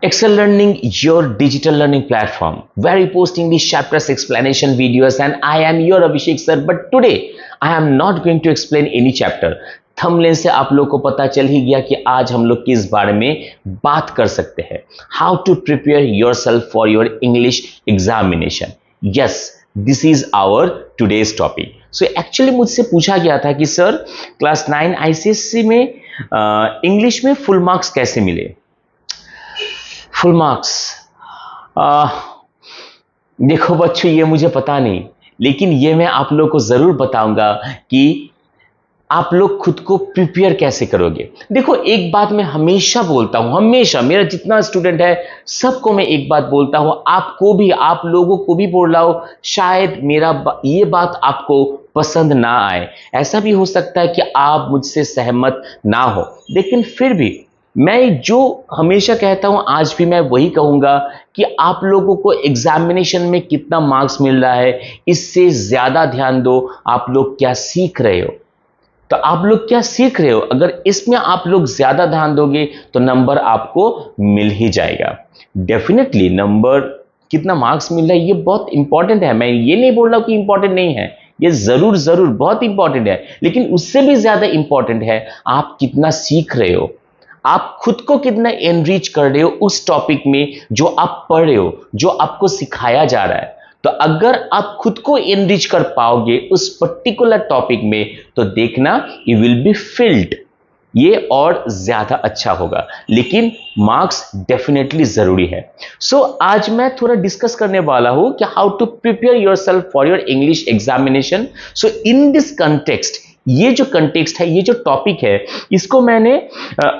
Excel Learning, your digital learning platform, where we post English chapters, explanation videos, and I am your Abhishek sir. But today, I am not going to explain any chapter. Thumbnail से आप लोग को पता चल ही गया कि आज हम लोग किस बारे में बात कर सकते हैं. How to prepare yourself for your English examination. Yes, this is our today's topic. So actually मुझसे पूछा गया था कि सर क्लास 9 आईसीएससी में इंग्लिश में फुल मार्क्स कैसे मिले. फुल मार्क्स, देखो बच्चों, ये मुझे पता नहीं, लेकिन ये मैं आप लोग को जरूर बताऊंगा कि आप लोग खुद को प्रिपेयर कैसे करोगे. देखो, एक बात मैं हमेशा बोलता हूं, हमेशा, मेरा जितना स्टूडेंट है सबको मैं एक बात बोलता हूं, आपको भी, आप लोगों को भी बोल रहा हूं. शायद ये बात आपको पसंद ना आए, ऐसा भी हो सकता है कि आप मुझसे सहमत ना हो, लेकिन फिर भी मैं जो हमेशा कहता हूं आज भी मैं वही कहूंगा कि आप लोगों को एग्जामिनेशन में कितना मार्क्स मिल रहा है इससे ज्यादा ध्यान दो आप लोग क्या सीख रहे हो. तो आप लोग क्या सीख रहे हो, अगर इसमें आप लोग ज्यादा ध्यान दोगे तो नंबर आपको मिल ही जाएगा. डेफिनेटली नंबर, कितना मार्क्स मिल रहा है ये बहुत इंपॉर्टेंट है. मैं ये नहीं बोल रहा हूं कि इंपॉर्टेंट नहीं है, ये जरूर जरूर बहुत इंपॉर्टेंट है, लेकिन उससे भी ज्यादा इंपॉर्टेंट है आप कितना सीख रहे हो, आप खुद को कितना एनरिच कर रहे हो उस टॉपिक में जो आप पढ़ रहे हो, जो आपको सिखाया जा रहा है. तो अगर आप खुद को एनरिच कर पाओगे उस पर्टिकुलर टॉपिक में तो देखना यू विल बी फिल्ड, ये और ज्यादा अच्छा होगा. लेकिन मार्क्स डेफिनेटली जरूरी है. सो आज मैं थोड़ा डिस्कस करने वाला हूं कि how to prepare yourself for your English examination. So in this context, ये जो कंटेक्स्ट है, ये जो टॉपिक है, इसको मैंने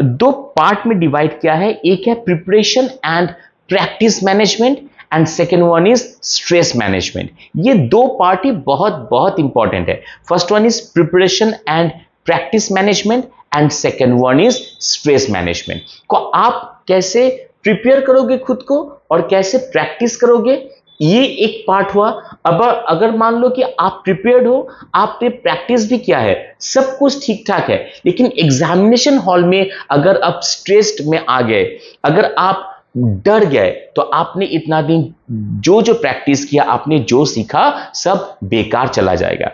दो पार्ट में डिवाइड किया है. एक है preparation and practice management and second one is stress management. ये दो पार्ट ही बहुत बहुत इंपॉर्टेंट है. First one is preparation and practice management and second one is stress management. को आप कैसे प्रिपेयर करोगे खुद को और कैसे प्रैक्टिस करोगे, ये एक पार्ट हुआ. अब अगर मान लो कि आप प्रिपेयर्ड हो, आपने प्रैक्टिस भी किया है, सब कुछ ठीक ठाक है, लेकिन एग्जामिनेशन हॉल में अगर आप स्ट्रेस्ड में आ गए, अगर आप डर गए, तो आपने इतना दिन जो प्रैक्टिस किया, आपने जो सीखा, सब बेकार चला जाएगा.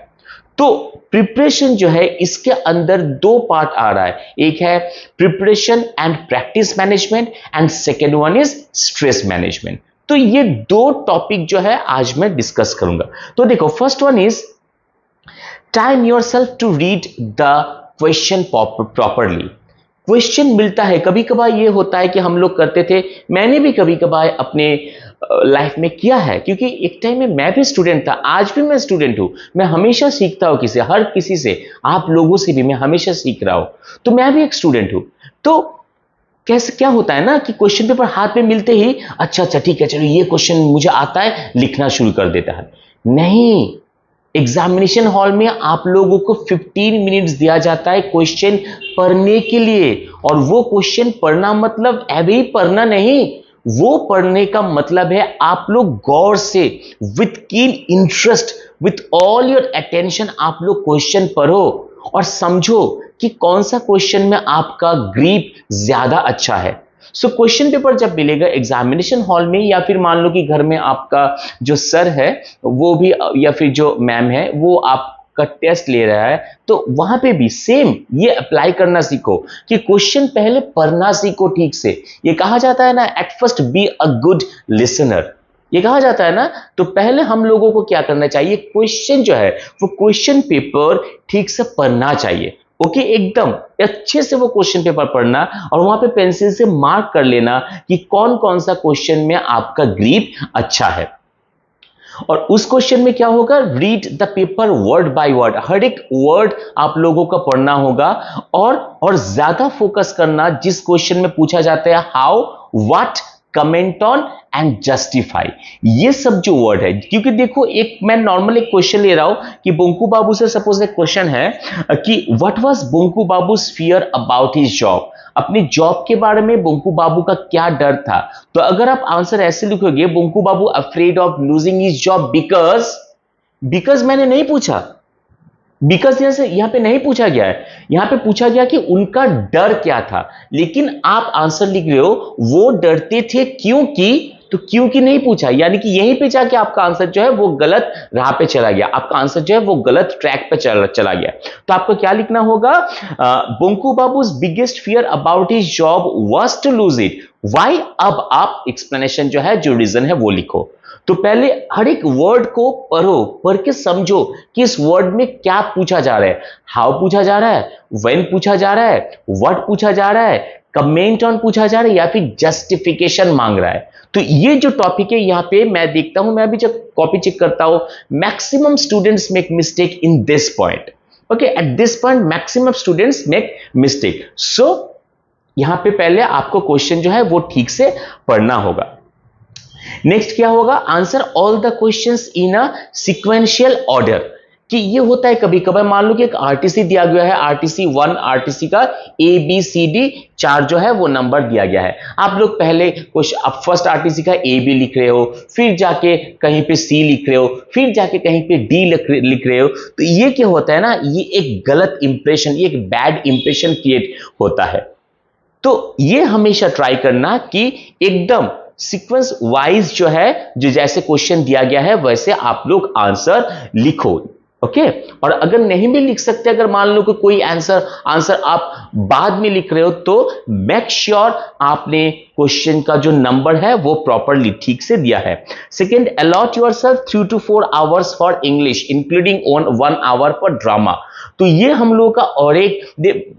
तो प्रिपरेशन जो है, इसके अंदर दो पार्ट आ रहा है. एक है preparation and practice management and second one is stress management. तो ये दो टॉपिक जो है आज मैं डिस्कस करूंगा. तो देखो, first one is time yourself to read the question properly. Question मिलता है, कभी कभार ये होता है कि हम लोग करते थे, मैंने भी कभी कभार अपने लाइफ में किया है, क्योंकि एक टाइम में मैं भी स्टूडेंट था, आज भी मैं स्टूडेंट हूं. मैं हमेशा सीखता हूं हर किसी से, आप लोगों से भी मैं हमेशा सीख रहा हूं. तो मैं भी एक स्टूडेंट हूं. तो कैसे क्या होता है ना कि क्वेश्चन पेपर हाथ में मिलते ही अच्छा ठीक है, चलो ये क्वेश्चन मुझे आता है, लिखना शुरू कर देता है. नहीं, एग्जामिनेशन हॉल में आप लोगों को 15 मिनट्स दिया जाता है क्वेश्चन पढ़ने के लिए. और वो क्वेश्चन पढ़ना मतलब अभी पढ़ना नहीं, वो पढ़ने का मतलब है आप लोग गौर से, with keen interest, with all your attention आप लोग क्वेश्चन पढ़ो और समझो कि कौन सा क्वेश्चन में आपका ग्रिप ज्यादा अच्छा है. सो क्वेश्चन पेपर जब मिलेगा एग्जामिनेशन हॉल में, या फिर मान लो कि घर में आपका जो सर है वो भी, या फिर जो मैम है वो आपका टेस्ट ले रहा है, तो वहां पे भी सेम ये अप्लाई करना सीखो कि क्वेश्चन पहले पढ़ना सीखो ठीक से. ये कहा जाता है ना, at first be a good listener, ये कहा जाता है ना. तो पहले हम लोगों को क्या करना चाहिए, क्वेश्चन जो है वो क्वेश्चन पेपर ठीक से पढ़ना चाहिए. ओके, एकदम अच्छे से वो क्वेश्चन पेपर पढ़ना और वहां पे पेंसिल से मार्क कर लेना कि कौन कौन सा क्वेश्चन में आपका ग्रिप अच्छा है. और उस क्वेश्चन में क्या होगा, read the paper word by word, हर एक वर्ड आप लोगों का पढ़ना होगा. और ज्यादा फोकस करना जिस क्वेश्चन में पूछा जाता है how, what, comment on and justify, ये सब जो वर्ड है. क्योंकि देखो, एक मैं नॉर्मल एक क्वेश्चन ले रहा हूं कि बोंकू बाबू से सपोज एक क्वेश्चन है कि what was Bonku babus fear about his job, अपनी जॉब के बारे में बोंकू बाबू का क्या डर था. तो अगर आप आंसर ऐसे लिखोगे, Bonku Babu afraid of losing his job because मैंने नहीं पूछा, बिकॉज यहां पे नहीं पूछा गया है, यहां पे पूछा गया कि उनका डर क्या था, लेकिन आप आंसर लिख रहे हो वो डरते थे क्योंकि, तो क्योंकि नहीं पूछा, यानी कि यहीं पे जाके आपका आंसर जो है वो गलत राह पे चला गया, आपका आंसर जो है वो गलत ट्रैक पे चला गया। तो आपको क्या लिखना होगा, Bonku Babu's biggest fear about his job was to lose it, why. अब आप एक्सप्लेनेशन जो है, जो रीजन है वो लिखो। तो पहले हर एक वर्ड को पढ़ो, पढ़ के समझो कि इस वर्ड में क्या पूछा जा रहा है, हाउ पूछा जा रहा है, व्हेन पूछा जा रहा है, व्हाट पूछा जा रहा है, कमेंट ऑन पूछा जा रहा है, या फिर जस्टिफिकेशन मांग रहा है। तो ये जो टॉपिक है यहां पे मैं देखता हूं, मैं अभी जब कॉपी चेक करता हूं, maximum students make mistake in this point. Okay, at this point maximum students make mistake. So यहां पे पहले आपको क्वेश्चन जो है वो ठीक से पढ़ना होगा। नेक्स्ट क्या होगा, answer all the questions in a sequential order. कि ये होता है कभी कभार, मान लो कि एक आरटीसी दिया गया है, आरटीसी 1, आरटीसी का ए बी सी डी 4 जो है वो नंबर दिया गया है। आप लोग पहले क्वेश्चन, आप फर्स्ट आरटीसी का ए बी लिख रहे हो, फिर जाके कहीं पे सी लिख रहे हो, फिर जाके कहीं पे डी लिख रहे हो। तो ये क्या होता है ना, ये एक गलत इंप्रेशन, ये एक बैड इंप्रेशन क्रिएट होता है। तो ये हमेशा ट्राई करना कि एकदम सीक्वेंस वाइज जो है, जो जैसे क्वेश्चन दिया गया है वैसे आप लोग आंसर लिखो। ओके, और अगर नहीं भी लिख सकते, अगर मान लो कि कोई आंसर आप बाद में लिख रहे हो, तो मेक श्योर आपने क्वेश्चन का जो नंबर है वो प्रॉपरली ठीक से दिया है। Second, allot yourself 3 to 4 hours for English including 1 hour for drama. तो ये हम लोगों का और एक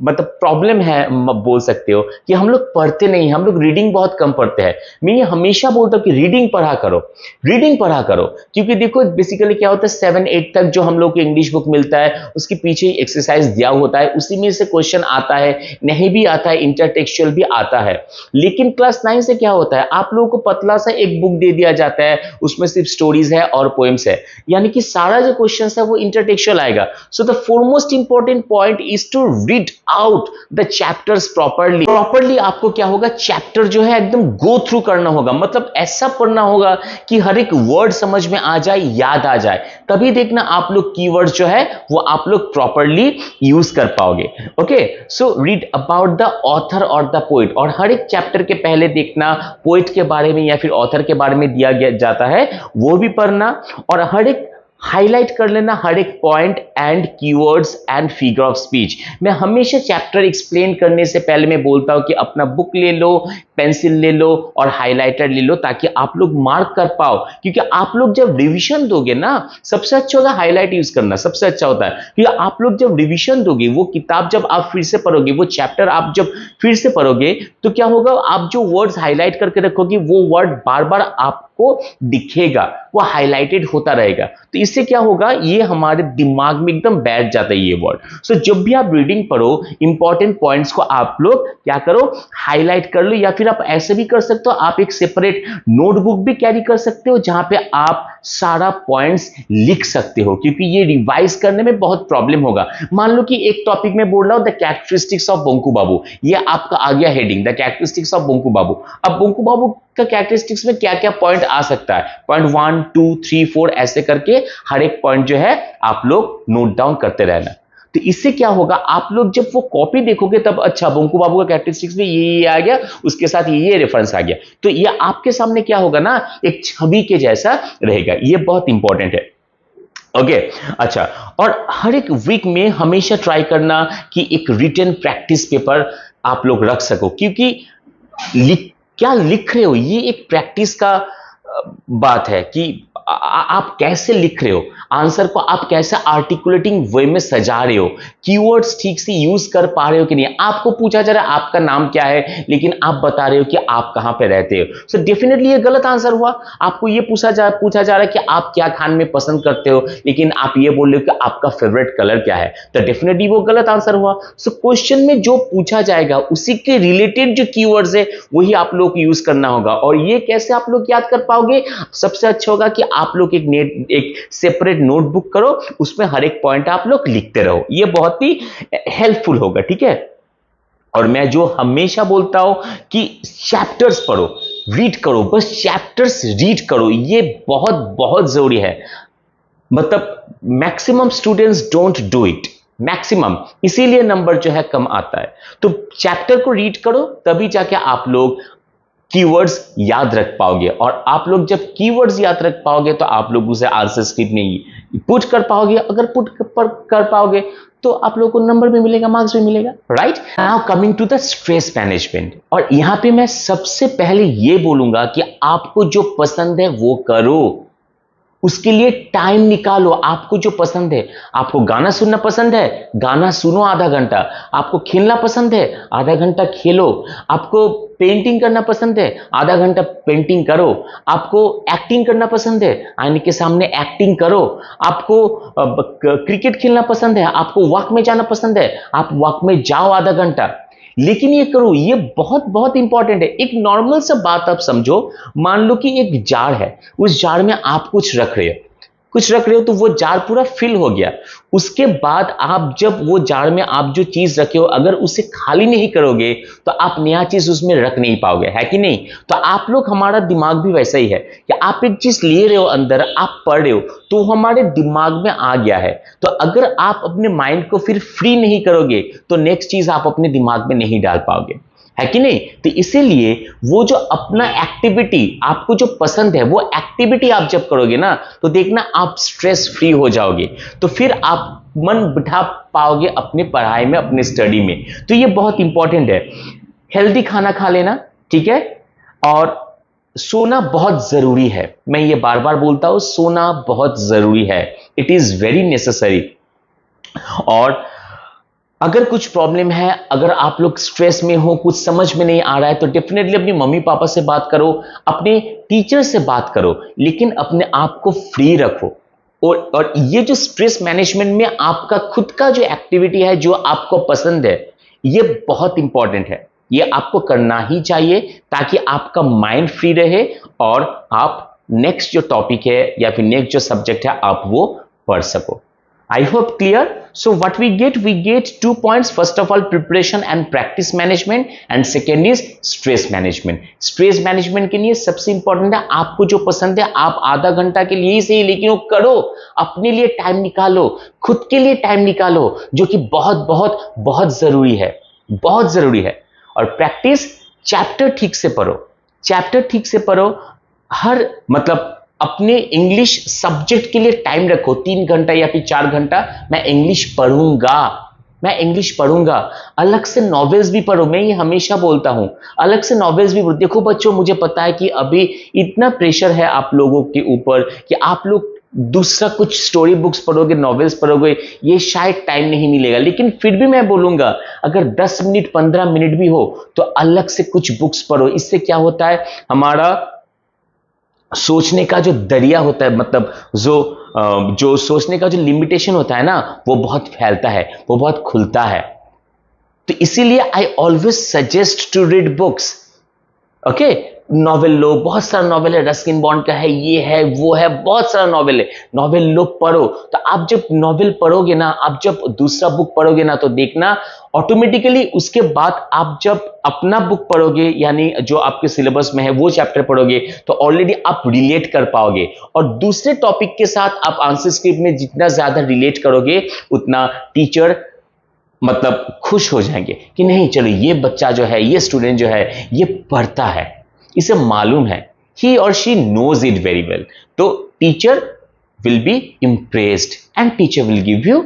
मतलब प्रॉब्लम है, बोल सकते हो कि हम लोग पढ़ते नहीं, हम लोग रीडिंग बहुत कम पढ़ते हैं। मैं ये हमेशा बोलता हूं कि रीडिंग पढ़ा करो, रीडिंग पढ़ा करो, क्योंकि देखो बेसिकली क्या होता है, 7-8 तक जो हम लोग को इंग्लिश बुक मिलता है उसके पीछे एक्सरसाइज दिया होता है, उसी में से क्वेश्चन आता है, नहीं भी आता है, इंटरटेक्सचुअल भी आता है। लेकिन क्लास 9 से क्या होता है, आप लोगों को पतला सा एक बुक दे दिया जाता है, उसमें सिर्फ स्टोरीज है और पोएम्स है, यानी कि सारा जो क्वेश्चन है वो इंटरटेक्सचुअल आएगा। So the foremost important point is to read out the chapters properly आपको क्या होगा, चैप्टर जो है एकदम गो थ्रू करना होगा, मतलब ऐसा पढ़ना होगा कि हर एक वर्ड समझ में आ जाए, याद आ जाए, तभी देखना आप लोग कीवर्ड्स जो है वो आप लोग प्रॉपरली यूज कर पाओगे। Okay, so read about the author और द पोइट, और हर एक चैप्टर के पहले देखना पोइट के बारे में या फिर ऑथर के बारे में दिया गया जाता है वो भी पढ़ना, और हर एक हाईलाइट कर लेना हर एक point and keywords and figure of speech. मैं हमेशा चैप्टर एक्सप्लेन करने से पहले मैं बोलता हूं कि अपना बुक ले लो, पेंसिल ले लो और हाइलाइटर ले लो, ताकि आप लोग मार्क कर पाओ, क्योंकि आप लोग जब रिवीजन दोगे ना, सबसे अच्छा होगा हाईलाइट यूज करना, सबसे अच्छा होता है, क्योंकि आप लोग जब रिवीजन दोगे, वो किताब जब आप फिर से पढ़ोगे, वो चैप्टर आप जब फिर से पढ़ोगे, तो क्या होगा, आप जो वर्ड्स हाईलाइट करके रखोगे वो वर्ड बार बार आपको दिखेगा, वो हाईलाइटेड होता रहेगा। तो इससे क्या होगा, ये हमारे दिमाग में एकदम बैठ जाता है ये वर्ड। सो जब भी आप रीडिंग पढ़ो, इंपॉर्टेंट पॉइंट्स को आप लोग क्या करो, हाईलाइट कर लो, या फिर आप ऐसे भी कर सकते हो, आप एक सेपरेट नोटबुक भी कैरी कर सकते हो जहां पे आप सारा पॉइंट्स लिख सकते हो, क्योंकि ये रिवाइज करने में बहुत प्रॉब्लम होगा। मान लो कि एक टॉपिक में बोल रहा हूं the characteristics of Bonku Babu, ये आपका आ गया heading the characteristics of Bonku Babu. अब बोंकू बाबू का कैरेक्टरिस्टिक्स में क्या क्या पॉइंट आ सकता है, पॉइंट 1 2 3 4 ऐसे करके हर एक पॉइंट जो है आप लोग नोट डाउन करते रहना। तो इससे क्या होगा, आप लोग जब वो कॉपी देखोगे तब अच्छा बोंकू बाबू का कैरेक्टरिस्टिक्स में ये आ गया, उसके साथ ये रेफरेंस आ गया, तो ये आपके सामने क्या होगा ना, एक छवि के जैसा रहेगा। ये बहुत इंपॉर्टेंट है। ओके, अच्छा, और हर एक वीक में हमेशा ट्राई करना कि एक रिटन प्रैक्टिस पेपर आप लोग रख सको, क्योंकि क्या लिख रहे हो ये एक प्रैक्टिस का बात है कि आप कैसे लिख रहे हो, आंसर को आप कैसे आर्टिकुलेटिंग वे में सजा रहे हो, कीवर्ड्स ठीक से यूज कर पा रहे हो कि नहीं। आपको पूछा जा रहा है आपका नाम क्या है, लेकिन आप बता रहे हो कि आप कहां पे रहते हो, सो डेफिनेटली ये गलत आंसर हुआ। आपको ये पूछा जा रहा है कि आप क्या खाने में पसंद करते हो, लेकिन आप ये बोल रहे हो कि आपका फेवरेट कलर क्या है, तो डेफिनेटली वो गलत आंसर हुआ। सो क्वेश्चन में जो पूछा जाएगा उसी के रिलेटेड जो कीवर्ड्स है वही आप लोग को यूज करना होगा। और ये कैसे आप लोग याद कर पाओगे, सबसे अच्छा होगा कि आप लोग एक सेपरेट नोटबुक करो, उसमें हर एक पॉइंट आप लोग लिखते रहो, ये बहुत ही हेल्पफुल होगा, ठीक है। और मैं जो हमेशा बोलता हूं कि चैप्टर्स पढ़ो, रीड करो, बस चैप्टर्स रीड करो, ये बहुत बहुत जरूरी है। मतलब maximum students don't do it, maximum, इसीलिए नंबर जो है कम आता है। तो चैप्टर को रीड करो, तभी जाके आप लोग कीवर्ड्स याद रख पाओगे, और आप लोग जब कीवर्ड्स याद रख पाओगे तो आप लोग उसे आंसर स्क्रिप्ट में पुट कर पाओगे। अगर पुट कर पाओगे तो आप लोगों को नंबर भी मिलेगा, मार्क्स भी मिलेगा, right. Now coming to the stress management, और यहां पे मैं सबसे पहले ये बोलूंगा कि आपको जो पसंद है वो करो, उसके लिए टाइम निकालो। आपको जो पसंद है, आपको गाना सुनना पसंद है, गाना सुनो आधा घंटा। आपको खेलना पसंद है, आधा घंटा खेलो। आपको पेंटिंग करना पसंद है, आधा घंटा पेंटिंग करो। आपको एक्टिंग करना पसंद है, आईने के सामने एक्टिंग करो। आपको क्रिकेट खेलना पसंद है, आपको वॉक में जाना पसंद है, आप वॉक में जाओ आधा घंटा। लेकिन ये करो, ये बहुत बहुत इंपॉर्टेंट है। एक नॉर्मल सा बात आप समझो, मान लो कि एक जार है, उस जार में आप कुछ रख रहे हो, तो वो जार पूरा फिल हो गया। उसके बाद आप जब वो जार में आप जो चीज रखे हो, अगर उसे खाली नहीं करोगे तो आप नया चीज उसमें रख नहीं पाओगे, है कि नहीं। तो आप लोग, हमारा दिमाग भी वैसा ही है कि आप एक चीज ले रहे हो अंदर, आप पढ़ रहे हो, तो हमारे दिमाग में आ गया है। तो अगर आप अपने माइंड को फिर फ्री नहीं करोगे तो नेक्स्ट चीज आप अपने दिमाग में नहीं डाल पाओगे, है कि नहीं। तो इसीलिए वो जो अपना एक्टिविटी, आपको जो पसंद है वो एक्टिविटी आप जब करोगे ना, तो देखना आप स्ट्रेस फ्री हो जाओगे। तो फिर आप मन बिठा पाओगे अपने पढ़ाई में, अपने स्टडी में। तो ये बहुत इंपॉर्टेंट है। हेल्दी खाना खा लेना, ठीक है, और सोना बहुत जरूरी है। मैं ये बार बार बोलता हूं, सोना बहुत जरूरी है, इट इज वेरी नेसेसरी। और अगर कुछ प्रॉब्लम है, अगर आप लोग स्ट्रेस में हो, कुछ समझ में नहीं आ रहा है, तो डेफिनेटली अपनी मम्मी पापा से बात करो, अपने टीचर से बात करो, लेकिन अपने आप को फ्री रखो। और ये जो स्ट्रेस मैनेजमेंट में आपका खुद का जो एक्टिविटी है, जो आपको पसंद है, ये बहुत इंपॉर्टेंट है। ये आपको करना ही चाहिए ताकि आपका माइंड फ्री रहे और आप नेक्स्ट जो टॉपिक है या फिर नेक्स्ट जो सब्जेक्ट है आप वो पढ़ सको। I hope clear. So what we get 2 points. First of all, preparation and practice management, and second is stress management. Stress management के लिए सबसे इंपॉर्टेंट है, आपको जो पसंद है आप आधा घंटा के लिए ही सही, लेकिन वो करो, अपने लिए टाइम निकालो, खुद के लिए टाइम निकालो, जो कि बहुत बहुत बहुत जरूरी है, बहुत जरूरी है। और प्रैक्टिस, चैप्टर ठीक से पढ़ो, चैप्टर ठीक से पढ़ो। हर मतलब अपने इंग्लिश सब्जेक्ट के लिए टाइम रखो, 3 घंटा या फिर 4 घंटा मैं इंग्लिश पढ़ूंगा, मैं इंग्लिश पढ़ूंगा। अलग से नॉवेल्स भी पढ़ो, मैं ये हमेशा बोलता हूं, अलग से नॉवेल्स भी पढ़ो। देखो बच्चों, मुझे पता है कि अभी इतना प्रेशर है आप लोगों के ऊपर कि आप लोग दूसरा कुछ स्टोरी बुक्स पढ़ोगे, नॉवेल्स पढ़ोगे, ये शायद टाइम नहीं मिलेगा। लेकिन फिर भी मैं बोलूंगा, अगर 10 मिनट 15 मिनट भी हो तो अलग से कुछ बुक्स पढ़ो। इससे क्या होता है, हमारा सोचने का जो दरिया होता है, मतलब जो सोचने का जो लिमिटेशन होता है ना, वो बहुत फैलता है, वो बहुत खुलता है। तो इसीलिए I always suggest to read books. Okay, novel लो, बहुत सारा नॉवेल है, रस्किन बॉन्ड का है, ये है वो है, बहुत सारा नॉवेल है, नॉवेल लो पढ़ो। तो आप जब नॉवेल पढ़ोगे ना, आप जब दूसरा बुक पढ़ोगे ना, तो देखना ऑटोमेटिकली उसके बाद आप जब अपना बुक पढ़ोगे, यानी जो आपके सिलेबस में है वो चैप्टर पढ़ोगे, तो ऑलरेडी आप रिलेट कर पाओगे। और दूसरे टॉपिक के साथ आप आंसर स्क्रिप्ट में जितना ज्यादा रिलेट करोगे, उतना टीचर मतलब खुश हो जाएंगे कि नहीं, चलो ये बच्चा जो है, ये स्टूडेंट जो है, ये पढ़ता है, इसे मालूम है, ही और she knows it very well. तो teacher will be impressed and teacher will give you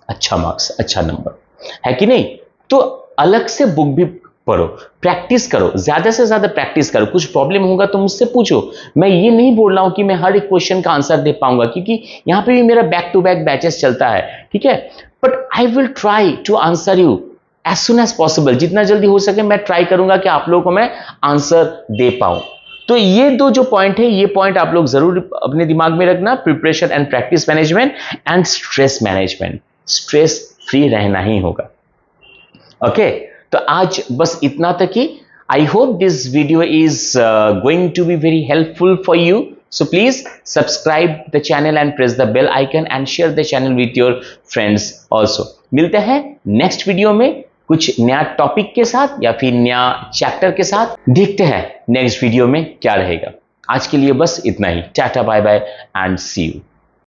अच्छा मार्क्स, अच्छा नंबर, है कि नहीं। तो अलग से बुक भी पढ़ो, प्रैक्टिस करो, ज्यादा से ज्यादा प्रैक्टिस करो। कुछ प्रॉब्लम होगा तो मुझसे पूछो। मैं ये नहीं बोल रहा हूं कि मैं हर एक क्वेश्चन का आंसर दे पाऊंगा, क्योंकि यहां पे भी मेरा बैक टू बैक बैचेस चलता है, ठीक है। But I will try to answer you as soon as possible. जितना जल्दी हो सके मैं ट्राई करूंगा कि आप लोगों को मैं आंसर दे पाऊं। तो ये दो जो पॉइंट है, ये पॉइंट आप लोग जरूर अपने दिमाग में रखना, preparation and practice management and stress management. Stress free रहना ही होगा। ओके, तो आज बस इतना तक ही। I hope this video is going to be very helpful for you. So please subscribe the channel and press the bell icon and share the channel with your friends also. मिलते हैं next video में कुछ नया topic के साथ या फिर नया चैप्टर के साथ। देखते हैं नेक्स्ट वीडियो में क्या रहेगा। आज के लिए बस इतना ही। Tata, bye bye and see you.